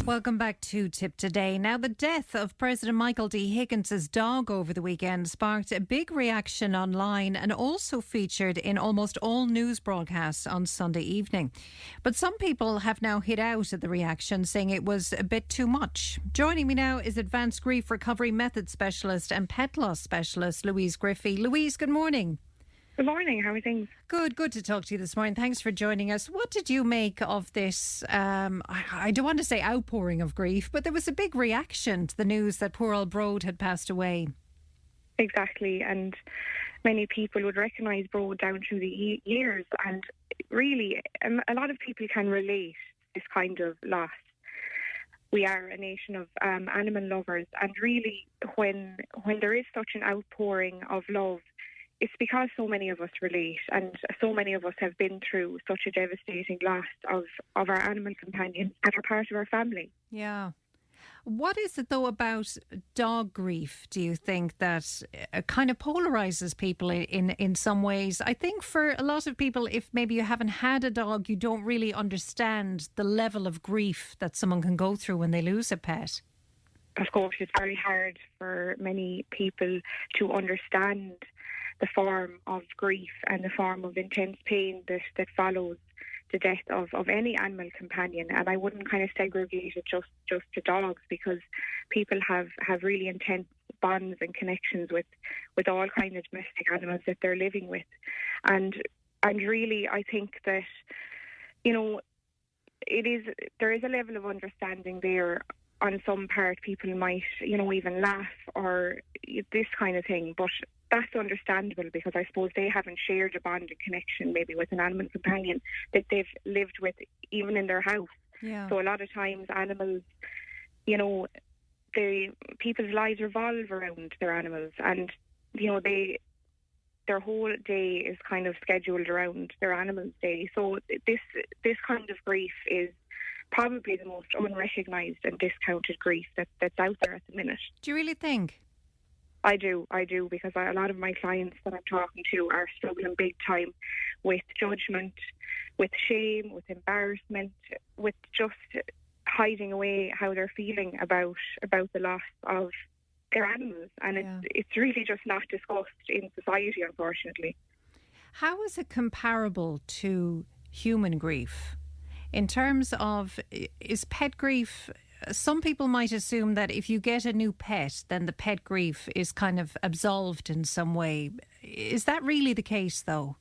Welcome back to Tip Today. Now, the death of President Michael D. Higgins's dog over the weekend sparked a big reaction online and also featured in almost all news broadcasts on Sunday evening. But some people have now hit out at the reaction, saying it was a bit too much. Joining me now is Advanced Grief Recovery Method Specialist and Pet Loss Specialist Louise Griffey. Louise, good morning. Good morning. How are things? Good to talk to you this morning. Thanks for joining us. What did you make of this, I don't want to say outpouring of grief, but there was a big reaction to the news that poor old Broad had passed away. Exactly. And many people would recognise Broad down through the years. And really, a lot of people can relate this kind of loss. We are a nation of animal lovers. And really, when there is such an outpouring of love, it's because so many of us relate and so many of us have been through such a devastating loss of our animal companions that are part of our family. Yeah. What is it, though, about dog grief, do you think, that kind of polarises people in some ways? I think for a lot of people, if maybe you haven't had a dog, you don't really understand the level of grief that someone can go through when they lose a pet. Of course, it's very hard for many people to understand the form of grief and the form of intense pain that follows the death of any animal companion. And I wouldn't kind of segregate it just to dogs, because people have really intense bonds and connections with all kinds of domestic animals that they're living with. And really, I think that, there is a level of understanding there. On some part, people might, even laugh or this kind of thing, but that's understandable because I suppose they haven't shared a bond and connection maybe with an animal companion that they've lived with even in their house. Yeah. So a lot of times animals, people's lives revolve around their animals, and their whole day is kind of scheduled around their animal's day. So this kind of grief is probably the most unrecognised and discounted grief that's out there at the minute. Do you really think? I do, because a lot of my clients that I'm talking to are struggling big time with judgment, with shame, with embarrassment, with just hiding away how they're feeling about the loss of their animals. And it's really just not discussed in society, unfortunately. How is it comparable to human grief? In terms of, is pet grief, some people might assume that if you get a new pet, then the pet grief is kind of absolved in some way. Is that really the case, though?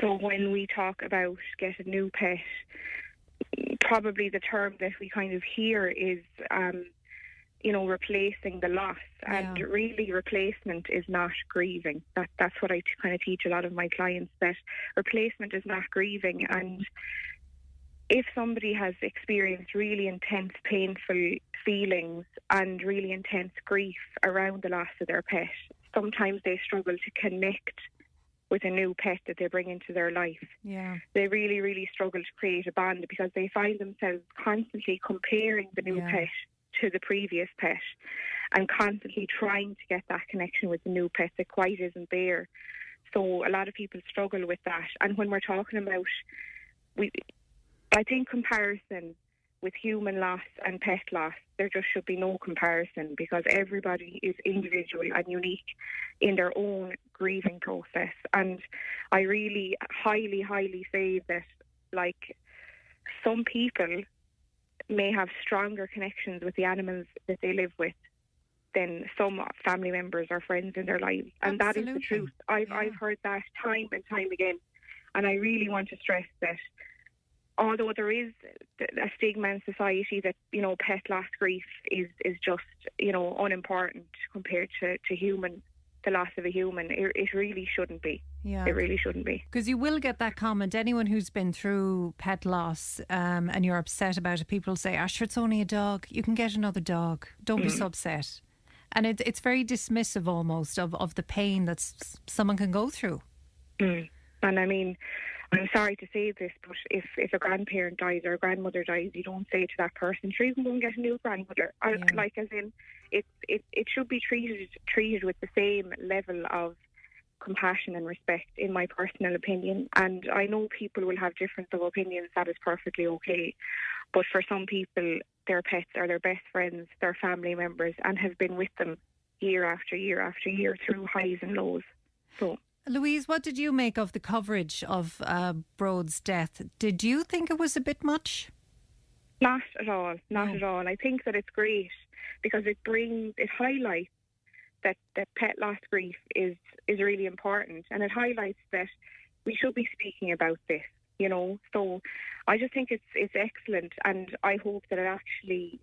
So when we talk about get a new pet, probably the term that we kind of hear is, replacing the loss. And really, replacement is not grieving. That's what I kind of teach a lot of my clients, that replacement is not grieving. And if somebody has experienced really intense, painful feelings and really intense grief around the loss of their pet, sometimes they struggle to connect with a new pet that they bring into their life. Yeah. They really, really struggle to create a bond because they find themselves constantly comparing the new pet to the previous pet and constantly trying to get that connection with the new pet that quite isn't there. So a lot of people struggle with that. And when we're talking about, I think comparison with human loss and pet loss, there just should be no comparison because everybody is individual and unique in their own grieving process. And I really highly, highly say that, some people may have stronger connections with the animals that they live with than some family members or friends in their lives. And Absolutely. That is the truth. I've heard that time and time again. And I really want to stress that although there is a stigma in society that, pet loss grief is just, unimportant compared to the loss of a human, it really shouldn't be. Yeah. It really shouldn't be. Because you will get that comment. Anyone who's been through pet loss and you're upset about it, people say, sure, it's only a dog. You can get another dog. Don't be so upset. And it's very dismissive almost of the pain that someone can go through. And I mean, I'm sorry to say this, but if a grandparent dies or a grandmother dies, you don't say to that person, sure, you can go and get a new grandmother. It should be treated with the same level of compassion and respect, in my personal opinion. And I know people will have difference of opinions. That is perfectly okay. But for some people, their pets are their best friends, their family members, and have been with them year after year after year through highs and lows. So, Louise, what did you make of the coverage of Broad's death? Did you think it was a bit much? not at all, not at all. I think that it's great because it highlights that pet loss grief is really important, and it highlights that we should be speaking about this, you know. So I just think it's excellent, and I hope that it actually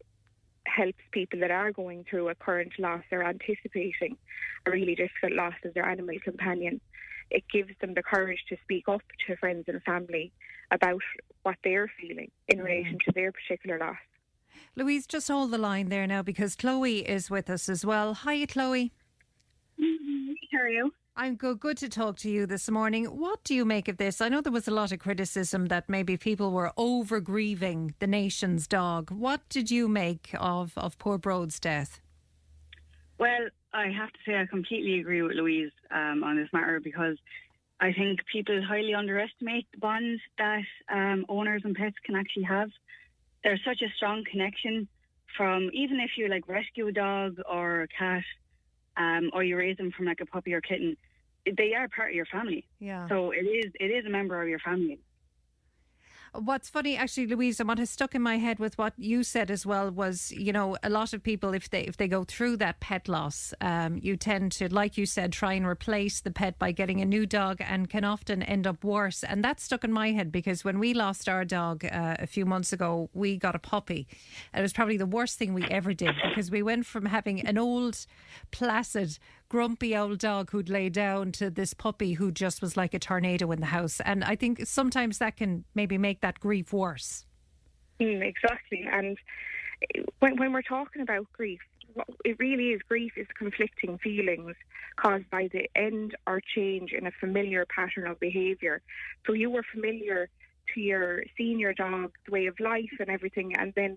helps people that are going through a current loss or anticipating a really difficult loss of their animal companion. It gives them the courage to speak up to friends and family about what they're feeling in relation to their particular loss. Louise, just hold the line there now because Chloe is with us as well. Hiya, Chloe. How are you? I'm good. Good to talk to you this morning. What do you make of this? I know there was a lot of criticism that maybe people were over grieving the nation's dog. What did you make of poor Broad's death? Well, I have to say I completely agree with Louise on this matter, because I think people highly underestimate the bonds that owners and pets can actually have. There's such a strong connection from, even if you like rescue a dog or a cat, or you raise them from like a puppy or kitten, they are part of your family. Yeah. So it is a member of your family. What's funny, actually, Louise, and what has stuck in my head with what you said as well was, you know, a lot of people, if they go through that pet loss, you tend to, like you said, try and replace the pet by getting a new dog, and can often end up worse. And that stuck in my head because when we lost our dog a few months ago, we got a puppy. It was probably the worst thing we ever did, because we went from having an old, placid, grumpy old dog who'd lay down to this puppy who just was like a tornado in the house. And I think sometimes that can maybe make that grief worse. Exactly. And when we're talking about grief, what it really is, grief is conflicting feelings caused by the end or change in a familiar pattern of behaviour. So you were familiar to seeing your dog's way of life and everything, and then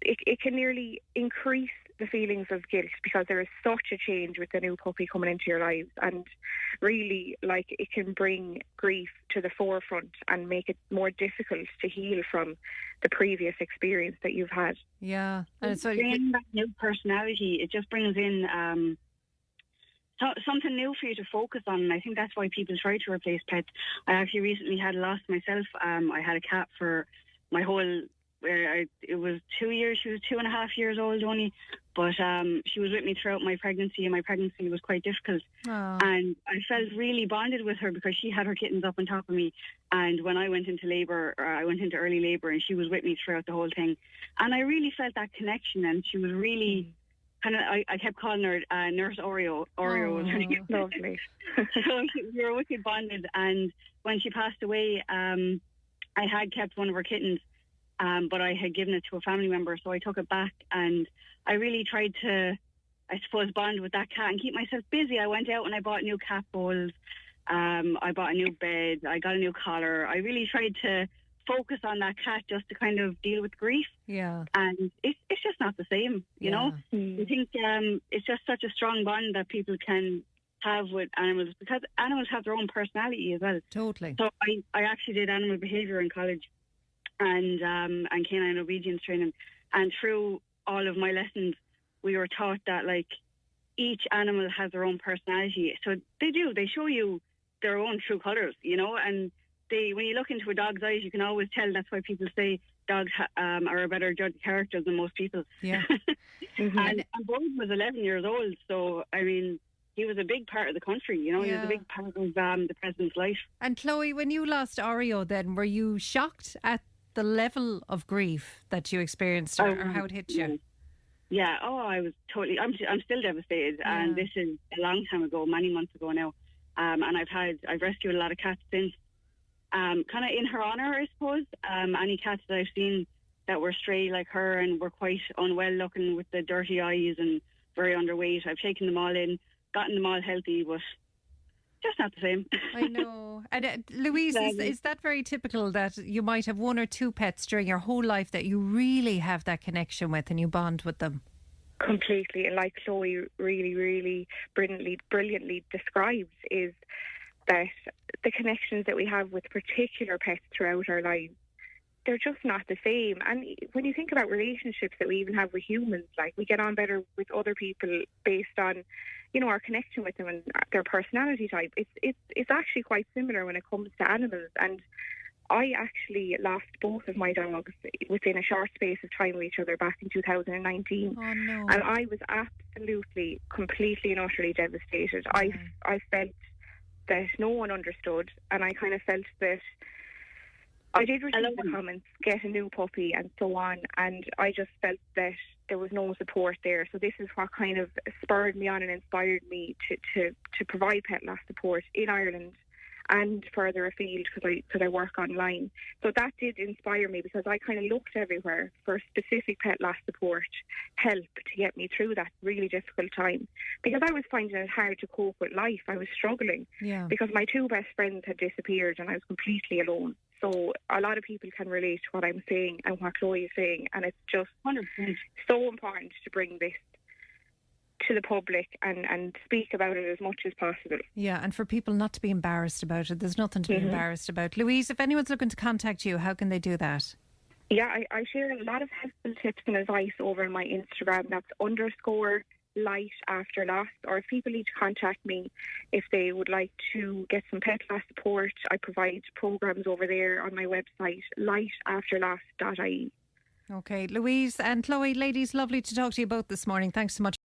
it can nearly increase the feelings of guilt because there is such a change with the new puppy coming into your lives, and really, like, it can bring grief to the forefront and make it more difficult to heal from the previous experience that you've had. Yeah, and so bringing that new personality, it just brings in something new for you to focus on, and I think that's why people try to replace pets. I actually recently had a loss myself. I had a cat for my whole. It was 2 years. She was 2.5 years old only, but she was with me throughout my pregnancy, and my pregnancy was quite difficult. Oh. And I felt really bonded with her because she had her kittens up on top of me, and when I went into labour, I went into early labour, and she was with me throughout the whole thing, and I really felt that connection, and she was really kind of, I kept calling her Nurse Oreo. Oreo was her name. Lovely. So we were wicked bonded, and when she passed away, I had kept one of her kittens, but I had given it to a family member, so I took it back, and I really tried to, I suppose, bond with that cat and keep myself busy. I went out and I bought new cat bowls, I bought a new bed, I got a new collar. I really tried to focus on that cat just to kind of deal with grief. Yeah. And it's just not the same, you know? I think it's just such a strong bond that people can have with animals, because animals have their own personality as well. Totally. So I actually did animal behaviour in college, and canine obedience training, and through all of my lessons we were taught that, like, each animal has their own personality. So they show you their own true colours, you know, and when you look into a dog's eyes, you can always tell. That's why people say dogs are a better judge of character than most people. Yeah. And Bode was 11 years old, so I mean, he was a big part of the country, you know. He was a big part of the president's life. And Chloe, when you lost Oreo, then were you shocked at the level of grief that you experienced, or how it hit you? Yeah. Oh, I was totally. I'm still devastated, and this is a long time ago, many months ago now. And I've rescued a lot of cats since. Kind of in her honour, I suppose. Any cats that I've seen that were stray like her and were quite unwell looking with the dirty eyes and very underweight, I've taken them all in, gotten them all healthy, but just not the same. I know. And Louise, is that very typical that you might have one or two pets during your whole life that you really have that connection with and you bond with them? Completely. And like Chloe really, really brilliantly describes, is that the connections that we have with particular pets throughout our lives they're just not the same. And when you think about relationships that we even have with humans, like we get on better with other people based on, you know, our connection with them and their personality type. It's actually quite similar when it comes to animals. And I actually lost both of my dogs within a short space of time with each other back in 2019. Oh, no. And I was absolutely, completely and utterly devastated. I felt that no one understood, and I kind of felt that I did receive the comments, get a new puppy and so on, and I just felt that there was no support there. So this is what kind of spurred me on and inspired me to provide pet loss support in Ireland and further afield because I work online. So that did inspire me, because I kind of looked everywhere for specific pet loss support, help to get me through that really difficult time, because I was finding it hard to cope with life. I was struggling because my two best friends had disappeared and I was completely alone. So a lot of people can relate to what I'm saying and what Chloe is saying, and it's just 100%. so important to bring this to the public and speak about it as much as possible. Yeah, and for people not to be embarrassed about it. There's nothing to be embarrassed about. Louise, if anyone's looking to contact you, how can they do that? Yeah, I share a lot of helpful tips and advice over on my Instagram. That's _light after loss. Or if people need to contact me, if they would like to get some pet loss support, I provide programs over there on my website, lightafterloss.ie. Okay, Louise and Chloe, ladies, lovely to talk to you both this morning. Thanks so much.